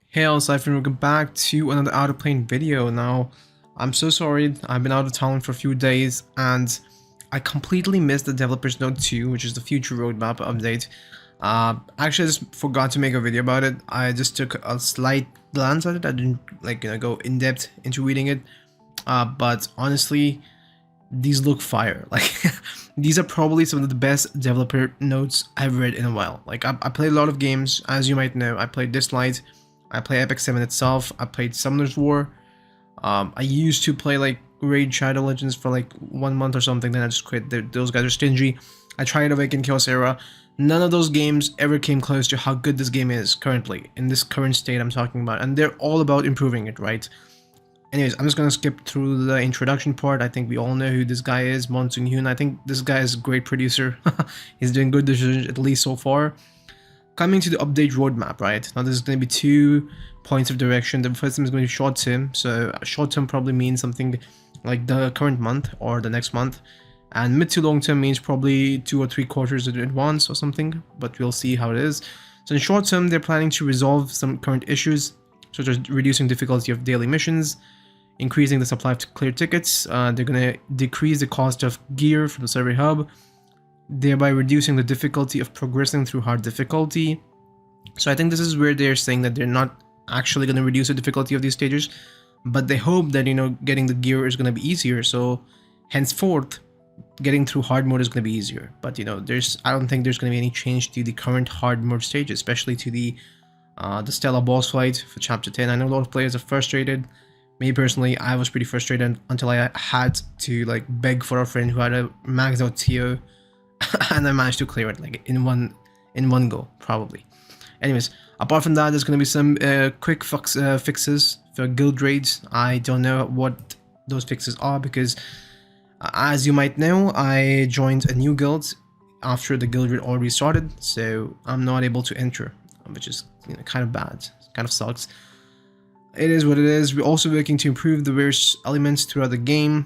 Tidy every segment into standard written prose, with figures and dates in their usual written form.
Hey, Cypher, welcome back to another Outerplane video. Now, I'm so sorry, I've been out of town for a few days and I completely missed the Developer's Note 2, which is the future roadmap update. Actually, I just forgot to make a video about it. I just took a slight glance at it. I didn't go in depth into reading it. But honestly, these look fire. Like, these are probably some of the best developer notes I've read in a while. Like, I played a lot of games, as you might know. I played Dislight, I play Epic 7 itself, I played Summoner's War. I used to play like Raid Shadow Legends for like 1 month or something, then I just quit. Those guys are stingy. I tried Awaken Chaos Era. None of those games ever came close to how good this game is currently, in this current state I'm talking about. And they're all about improving it, right? Anyways, I'm just gonna skip through the introduction part. I think we all know who this guy is, Monsoon Hyun. I think this guy is a great producer. He's doing good decisions, at least so far. Coming to the update roadmap, right? Now there's going to be 2 points of direction. The first one is going to be short term. So short term probably means something like the current month or the next month. And mid to long term means probably 2 or 3 quarters in advance or something. But we'll see how it is. So in short term, they're planning to resolve some current issues, such as reducing difficulty of daily missions, increasing the supply of clear tickets. They're going to decrease the cost of gear from the survey hub, thereby reducing the difficulty of progressing through hard difficulty. So I think this is where they're saying that they're not actually going to reduce the difficulty of these stages, but they hope that, getting the gear is going to be easier. So henceforth, getting through hard mode is going to be easier. But I don't think there's going to be any change to the current hard mode stages, especially to the Stella boss fight for chapter 10. I know a lot of players are frustrated. Me personally, I was pretty frustrated until I had to like beg for a friend who had a maxed out TO. And I managed to clear it like in one go, probably. Anyways, apart from that, there's going to be some quick fixes for guild raids. I don't know what those fixes are because, as you might know, I joined a new guild after the guild raid already started, so I'm not able to enter, which is kind of bad. Kind of sucks. It is what it is. We're also working to improve the various elements throughout the game.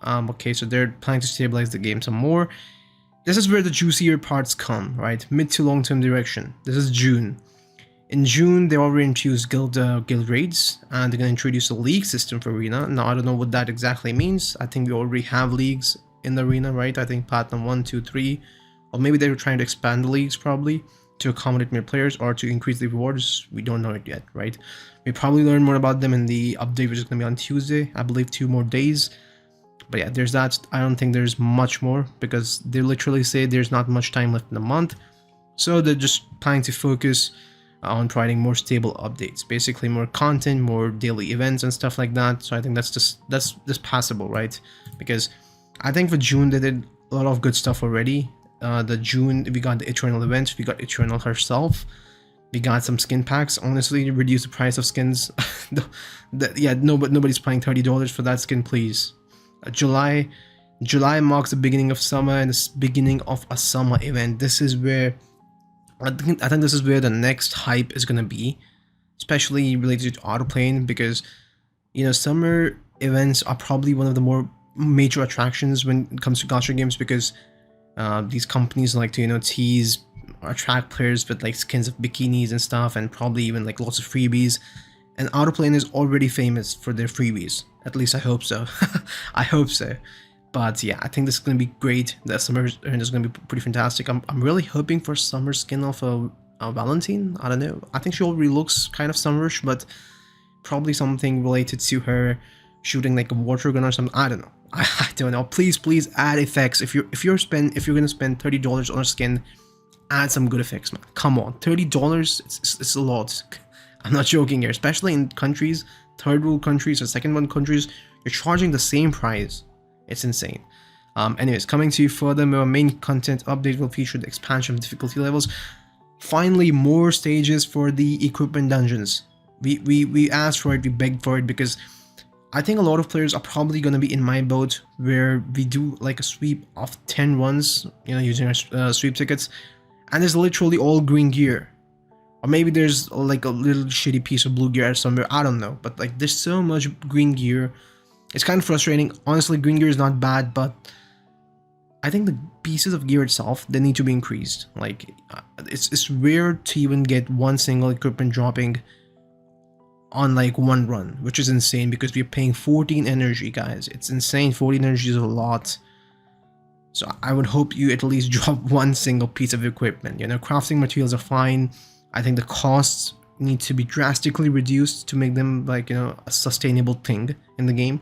Okay, so they're planning to stabilize the game some more. This is where the juicier parts come, right? Mid to long-term direction. This is June. In June, they already introduced guild raids, and they're going to introduce a league system for Arena. Now, I don't know what that exactly means. I think we already have leagues in the Arena, right? I think Platinum 1, 2, 3. Or maybe they were trying to expand the leagues, probably, to accommodate more players or to increase the rewards. We don't know it yet, right? We probably learn more about them in the update, which is going to be on Tuesday. I believe 2 more days. But yeah, there's that. I don't think there's much more because they literally say there's not much time left in the month. So they're just planning to focus on providing more stable updates, basically more content, more daily events and stuff like that. So I think that's just passable, right? Because I think for June they did a lot of good stuff already. The June we got the Eternal event, we got Eternal herself. We got some skin packs. Honestly, reduce the price of skins. Yeah, nobody's paying $30 for that skin, please. July marks the beginning of summer and the beginning of a summer event. This is where I think this is where the next hype is gonna be, especially related to Outerplane, because summer events are probably one of the more major attractions when it comes to gacha games, because these companies like to tease or attract players with like skins of bikinis and stuff, and probably even like lots of freebies. And Outerplane is already famous for their freebies. At least I hope so. I hope so. But yeah, I think this is going to be great. The summer event is going to be pretty fantastic. I'm really hoping for summer skin of a Valentine. I don't know. I think she already looks kind of summerish, but probably something related to her shooting like a water gun or something. I don't know. I don't know. Please add effects. If you're gonna spend $30 on a skin, add some good effects, man. Come on, $30. It's a lot. I'm not joking here, especially in countries, third world countries or second world countries, you're charging the same price. It's insane. Anyways, coming to you further, our main content update will feature the expansion of difficulty levels. Finally, more stages for the equipment dungeons. We asked for it, we begged for it, because I think a lot of players are probably going to be in my boat, where we do like a sweep of 10 runs, using our sweep tickets, and there's literally all green gear. Or maybe there's like a little shitty piece of blue gear somewhere, I don't know. But like there's so much green gear. It's kind of frustrating. Honestly, green gear is not bad, but I think the pieces of gear itself, they need to be increased. Like it's rare to even get one single equipment dropping on like one run, which is insane because we're paying 14 energy, guys. It's insane. 14 energy is a lot. So I would hope you at least drop one single piece of equipment. You know, crafting materials are fine. I think the costs need to be drastically reduced to make them like, you know, a sustainable thing in the game.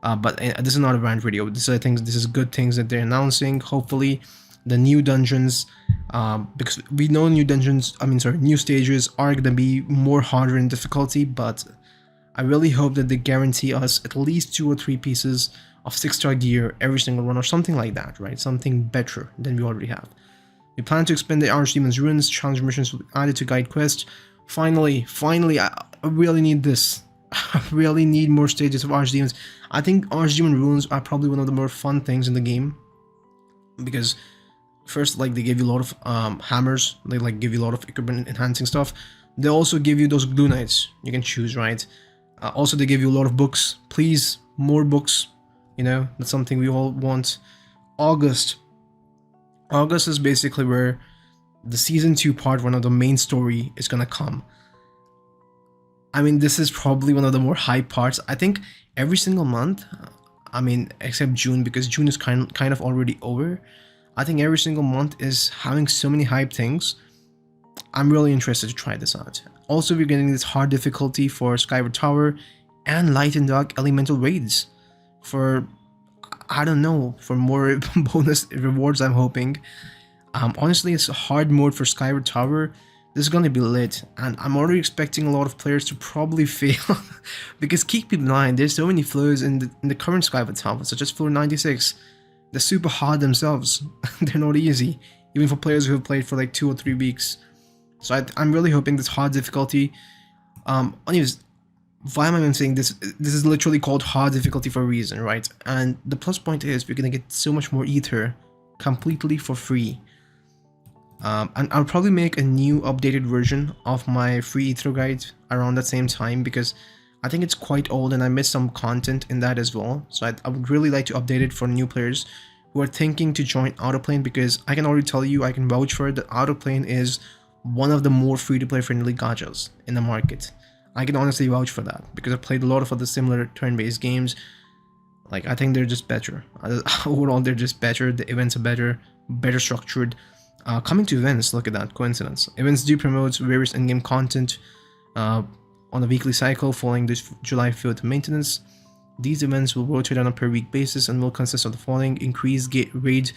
But this is not a rant video. This is good things that they're announcing. Hopefully the new dungeons, because we know new stages are gonna be more harder in difficulty, but I really hope that they guarantee us at least 2 or 3 pieces of 6-star gear every single run or something like that, right? Something better than we already have. We plan to expand the Archdemon's Ruins. Challenge missions will be added to guide quest. Finally, I really need this. I really need more stages of Archdemons. I think Archdemon Ruins are probably one of the more fun things in the game, because first, like, they give you a lot of hammers. They like give you a lot of equipment enhancing stuff. They also give you those glue knights you can choose, right? Also, they give you a lot of books. Please, more books. You know, that's something we all want. August is basically where the season 2 part 1 of the main story is gonna come. I mean, this is probably one of the more hype parts. I think every single month, I mean, except June, because June is kind of already over. I think every single month is having so many hype things. I'm really interested to try this out. Also, we're getting this hard difficulty for Skyward Tower and Light and Dark Elemental Raids. For, I don't know, for more bonus rewards, I'm hoping. Honestly, it's a hard mode for Skyward Tower. This is gonna be lit, and I'm already expecting a lot of players to probably fail. Because keep in mind, there's so many floors in the current Skyward Tower, such as floor 96. They're super hard themselves. They're not easy, even for players who have played for like 2 or 3 weeks. So I'm really hoping this hard difficulty. Anyways, why am I even saying this? This is literally called hard difficulty for a reason, right? And the plus point is we're gonna get so much more ether completely for free. And I'll probably make a new updated version of my free ether guide around that same time, because I think it's quite old and I missed some content in that as well. So I would really like to update it for new players who are thinking to join Outerplane, because I can already tell you, I can vouch for it, that Outerplane is one of the more free-to-play friendly gachas in the market. I can honestly vouch for that, because I've played a lot of other similar turn-based games. Like, I think they're just better. Overall, they're just better. The events are better structured. Coming to events, look at that, coincidence. Events do promote various in-game content on a weekly cycle following this July 5th maintenance. These events will rotate on a per week basis and will consist of the following: increased raid.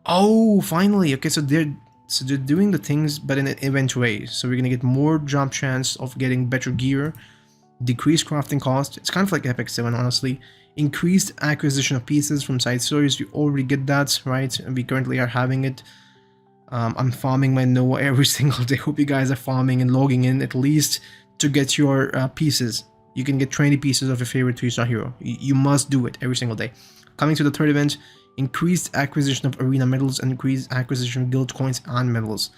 Oh, finally! Okay, so they're doing the things but in an event way. So we're gonna get more drop chance of getting better gear, decreased crafting cost. It's kind of like Epic 7, honestly. Increased acquisition of pieces from side stories. We already get that, right? And we currently are having it. I'm farming my Noah every single day. Hope you guys are farming and logging in at least to get your pieces. You can get 20 pieces of your favorite 3-star hero. You must do it every single day. Coming to the third event, increased acquisition of arena medals and increased acquisition of guild coins and medals.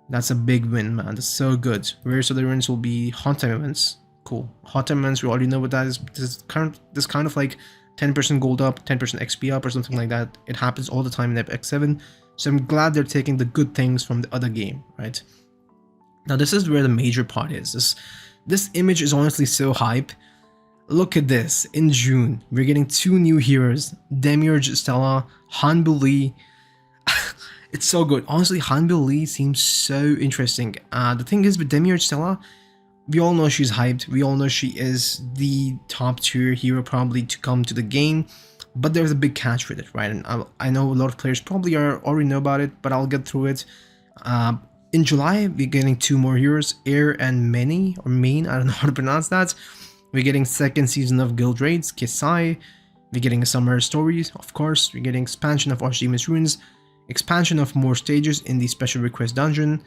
That's a big win, man. That's so good. Various other events will be hot time events. Cool. Hot time events, we already know what that is. This kind of like 10% gold up, 10% XP up or something like that. It happens all the time in Epic 7. So I'm glad they're taking the good things from the other game, right? Now this is where the major part is. This image is honestly so hype. Look at this. In June, we're getting 2 new heroes, Demiurge Stella, Hanbu Lee. It's so good. Honestly, Hanbu Lee seems so interesting. The thing is with Demiurge Stella, we all know she's hyped. We all know she is the top tier hero probably to come to the game. But there's a big catch with it, right? And I know a lot of players probably already know about it, but I'll get through it. In July, we're getting 2 more heroes, Air and Main, I don't know how to pronounce that. We're getting 2nd season of Guild Raids, Kisai. We're getting a Summer Stories, of course. We're getting expansion of Archdemon's Ruins, expansion of more stages in the Special Request Dungeon,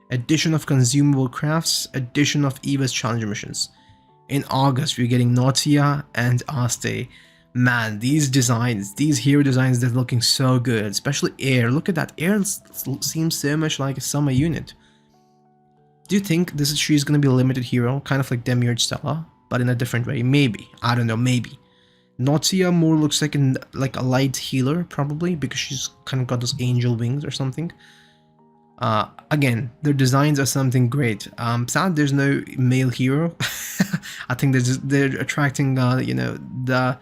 addition of consumable crafts, addition of Eva's Challenger missions. In August, we're getting Nautia and Aste. Man, these designs, these hero designs, they're looking so good, especially Air. Look at that. Air seems so much like a summer unit. Do you think she's going to be a limited hero, kind of like Demiurge Stella, but in a different way? Maybe. I don't know, maybe. Nautia more looks like a light healer, probably, because she's kind of got those angel wings or something. Again, their designs are something great. Sad there's no male hero. I think they're attracting the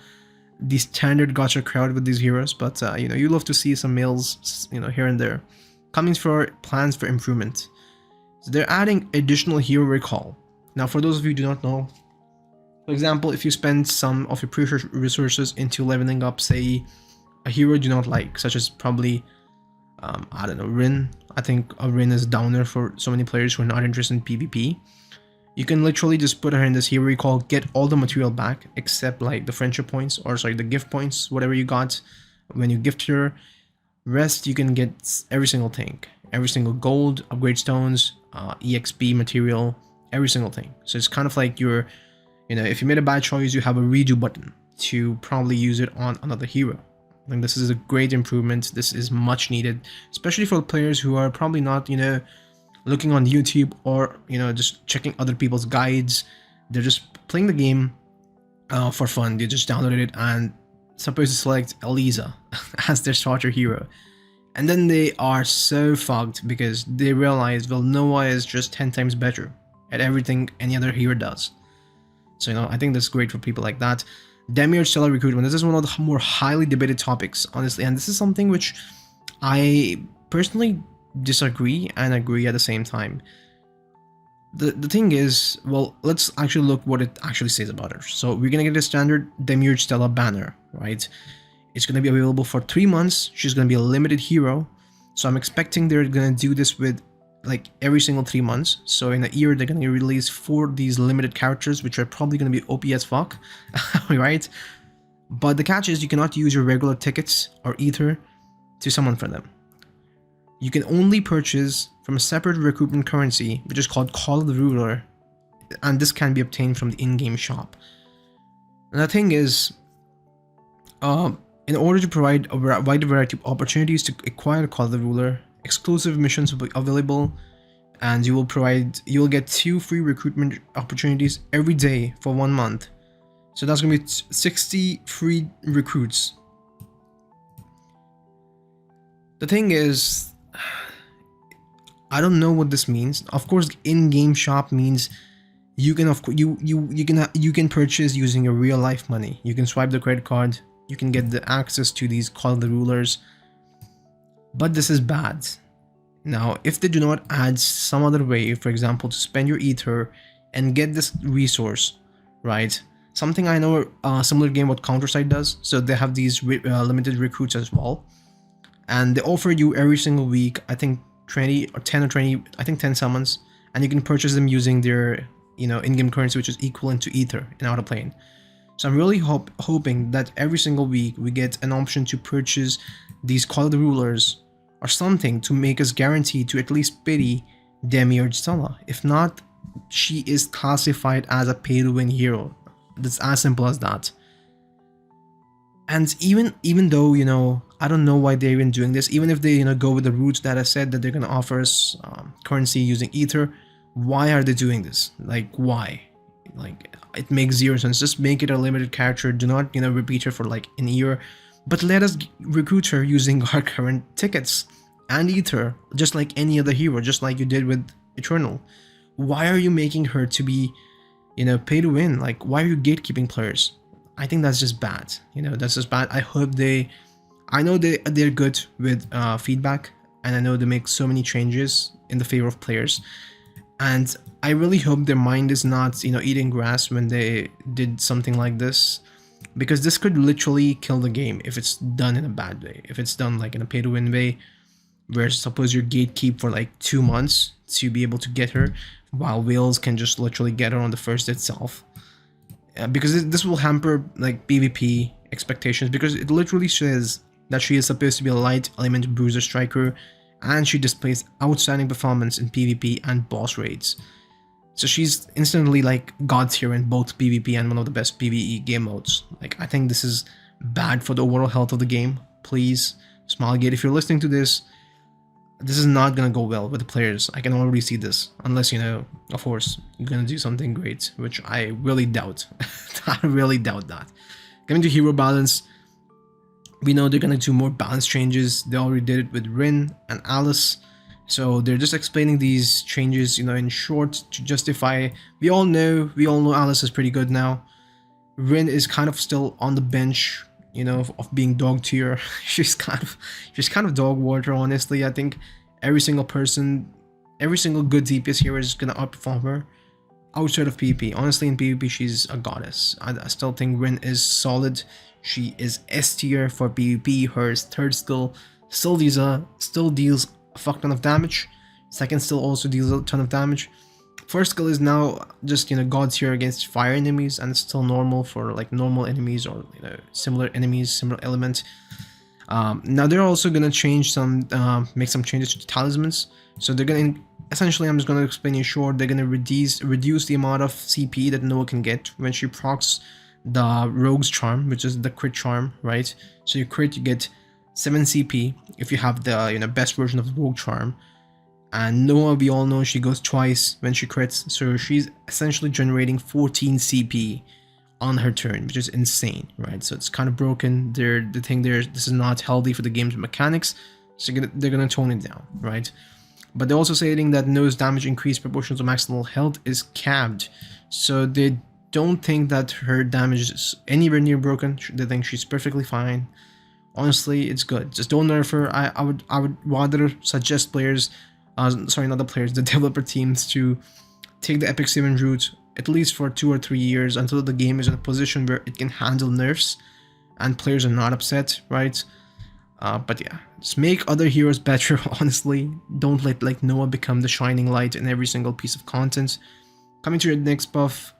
standard gacha crowd with these heroes, but you love to see some males here and there. Coming for plans for improvement. So they're adding additional hero recall. Now, for those of you who do not know, for example, if you spend some of your precious resources into leveling up, say, a hero you do not like, such as probably, I don't know, Rin. I think a Rin is downer for so many players who are not interested in PvP. You can literally just put her in this hero recall, get all the material back, except like the friendship points, or sorry, the gift points, whatever you got when you gift her. Rest, you can get every single thing. Every single gold, upgrade stones, EXP material, every single thing. So it's kind of like if you made a bad choice, you have a redo button to probably use it on another hero. I think this is a great improvement. This is much needed, especially for players who are probably not, looking on YouTube or, just checking other people's guides. They're just playing the game for fun. They just downloaded it and supposed to select Elisa as their starter hero. And then they are so fucked because they realize, well, Noah is just 10 times better at everything any other hero does. So, I think that's great for people like that. Demiurge Stellar recruitment. This is one of the more highly debated topics, honestly, and this is something which I personally disagree and agree at the same time. The thing is, well, let's actually look what it actually says about her. So we're gonna get a standard Demiurge Stella banner, right? It's gonna be available for 3 months. She's gonna be a limited hero, so I'm expecting they're gonna do this with like every single 3 months. So in a year they're gonna release 4 of these limited characters, which are probably gonna be OP as fuck, right? But the catch is you cannot use your regular tickets or ether to summon for them. You can only purchase from a separate recruitment currency, which is called Call of the Ruler, and this can be obtained from the in-game shop. And the thing is, in order to provide a wide variety of opportunities to acquire Call of the Ruler, exclusive missions will be available, and you will get 2 free recruitment opportunities every day for 1 month. So that's gonna be 60 free recruits. The thing is, I don't know what this means. Of course, in-game shop means you can you can purchase using your real life money. You can swipe the credit card. You can get the access to these Call of the Rulers. But this is bad. Now, if they do not add some other way, for example, to spend your ether and get this resource, right? Something I know a similar game what Counter-Strike does. So they have these limited recruits as well. And they offer you every single week, I think 20 or 10 or 20, I think 10 summons. And you can purchase them using their, in-game currency, which is equivalent to ether in Outerplane. So I'm really hoping that every single week we get an option to purchase these Call of the Rulers or something to make us guaranteed to at least pity Demiurge Stella. If not, she is classified as a pay-to-win hero. That's as simple as that. And even though, I don't know why they're even doing this, even if they, go with the routes that I said that they're going to offer us currency using ether, why are they doing this? Like, why? Like, it makes zero sense. Just make it a limited character. Do not, repeat her for like an year, but let us recruit her using our current tickets and ether, just like any other hero, just like you did with Eternal. Why are you making her to be, pay to win? Like, why are you gatekeeping players? I think that's just bad. That's just bad. I hope I know they're good with feedback, and I know they make so many changes in the favor of players. And I really hope their mind is not, eating grass when they did something like this, because this could literally kill the game if it's done in a bad way. If it's done like in a pay-to-win way, where suppose you gatekeep for like 2 months to be able to get her, while Wales can just literally get her on the first itself. Because this will hamper like PvP expectations, because it literally says that she is supposed to be a light element bruiser striker, and she displays outstanding performance in PvP and boss raids. So she's instantly like god tier in both PvP and one of the best PvE game modes. Like, I think this is bad for the overall health of the game. Please, Smilegate, if you're listening to this, this is not gonna go well with the players. I can already see this, unless, of course, you're gonna do something great, which I really doubt. I really doubt that. Coming to hero balance, we know they're gonna do more balance changes. They already did it with Rin and Alice. So they're just explaining these changes, you know, in short to justify. We all know Alice is pretty good now. Rin is kind of still on the bench, you know, of being dog tier. she's kind of dog water, honestly. I think every single good DPS hero is gonna outperform her outside of PvP. Honestly, in PvP, she's a goddess. I still think Rin is solid. She is S tier for PvP. Her third skill still deals a fuck ton of damage. Second skill also deals a ton of damage. First skill is now just, you know, god tier against fire enemies, and it's still normal for like normal enemies or, you know, similar enemies, similar element. Now they're also gonna change some, make some changes to the talismans. So they're gonna essentially, I'm just gonna explain you short. They're gonna reduce the amount of CP that Noah can get when she procs the Rogue's Charm, which is the crit charm, right? So you crit, you get 7 CP if you have the, you know, best version of the Rogue Charm. And Noah, we all know she goes twice when she crits, so she's essentially generating 14 CP on her turn, which is insane, right? So it's kind of broken. This is not healthy for the game's mechanics, so they're gonna tone it down, right? But they're also saying that Noah's damage increase proportional to maximal health is capped, so they don't think that her damage is anywhere near broken. They think she's perfectly fine. Honestly, it's good. Just don't nerf her. I would rather suggest players, sorry, not the players, the developer teams, to take the Epic 7 route at least for 2 or 3 years until the game is in a position where it can handle nerfs and players are not upset, right? But yeah, just make other heroes better, honestly. Don't let like Noah become the shining light in every single piece of content. Coming to your next buff,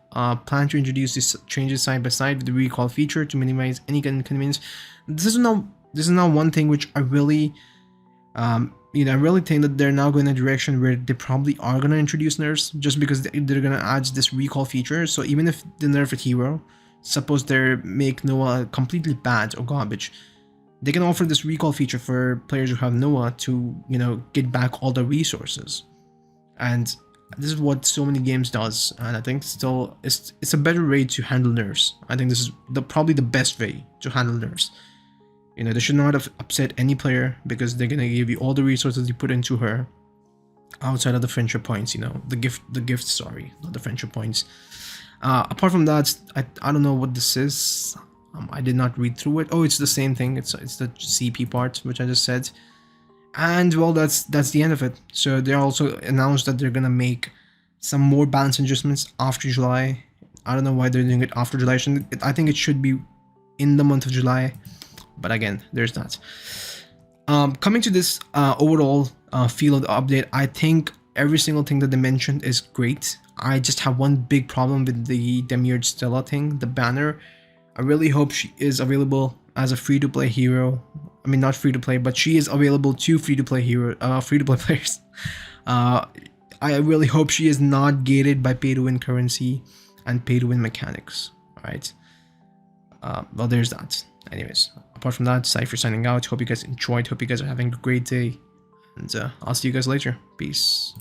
plan to introduce these changes side by side with the recall feature to minimize any inconvenience. This is now one thing which I really, you know, I really think that they're now going in a direction where they probably are going to introduce nerfs, just because they're going to add this recall feature. So even if they nerf a hero, suppose they make Noah completely bad or garbage, they can offer this recall feature for players who have Noah to, you know, get back all the resources. And this is what so many games does, and I think still it's a better way to handle nerfs. I think this is probably the best way to handle nerfs. You know, they should not have upset any player, because they're gonna give you all the resources you put into her outside of the friendship points. You know, the gift. Sorry, not the friendship points. Apart from that, I don't know what this is. I did not read through it. Oh, it's the same thing. It's the CP part, which I just said. And well, that's the end of it. So they also announced that they're gonna make some more balance adjustments after July. I don't know why they're doing it after July. I think it should be in the month of July. But again, there's that. Coming to this overall feel of the update, I think every single thing that they mentioned is great. I just have one big problem with the Demiurge Stella thing, the banner. I really hope she is available as a free-to-play hero. I mean, not free-to-play, but she is available to free-to-play players. I really hope she is not gated by pay-to-win currency and pay-to-win mechanics. All right. Well, there's that. Anyways, apart from that, Cypher signing out. Hope you guys enjoyed. Hope you guys are having a great day. And I'll see you guys later. Peace.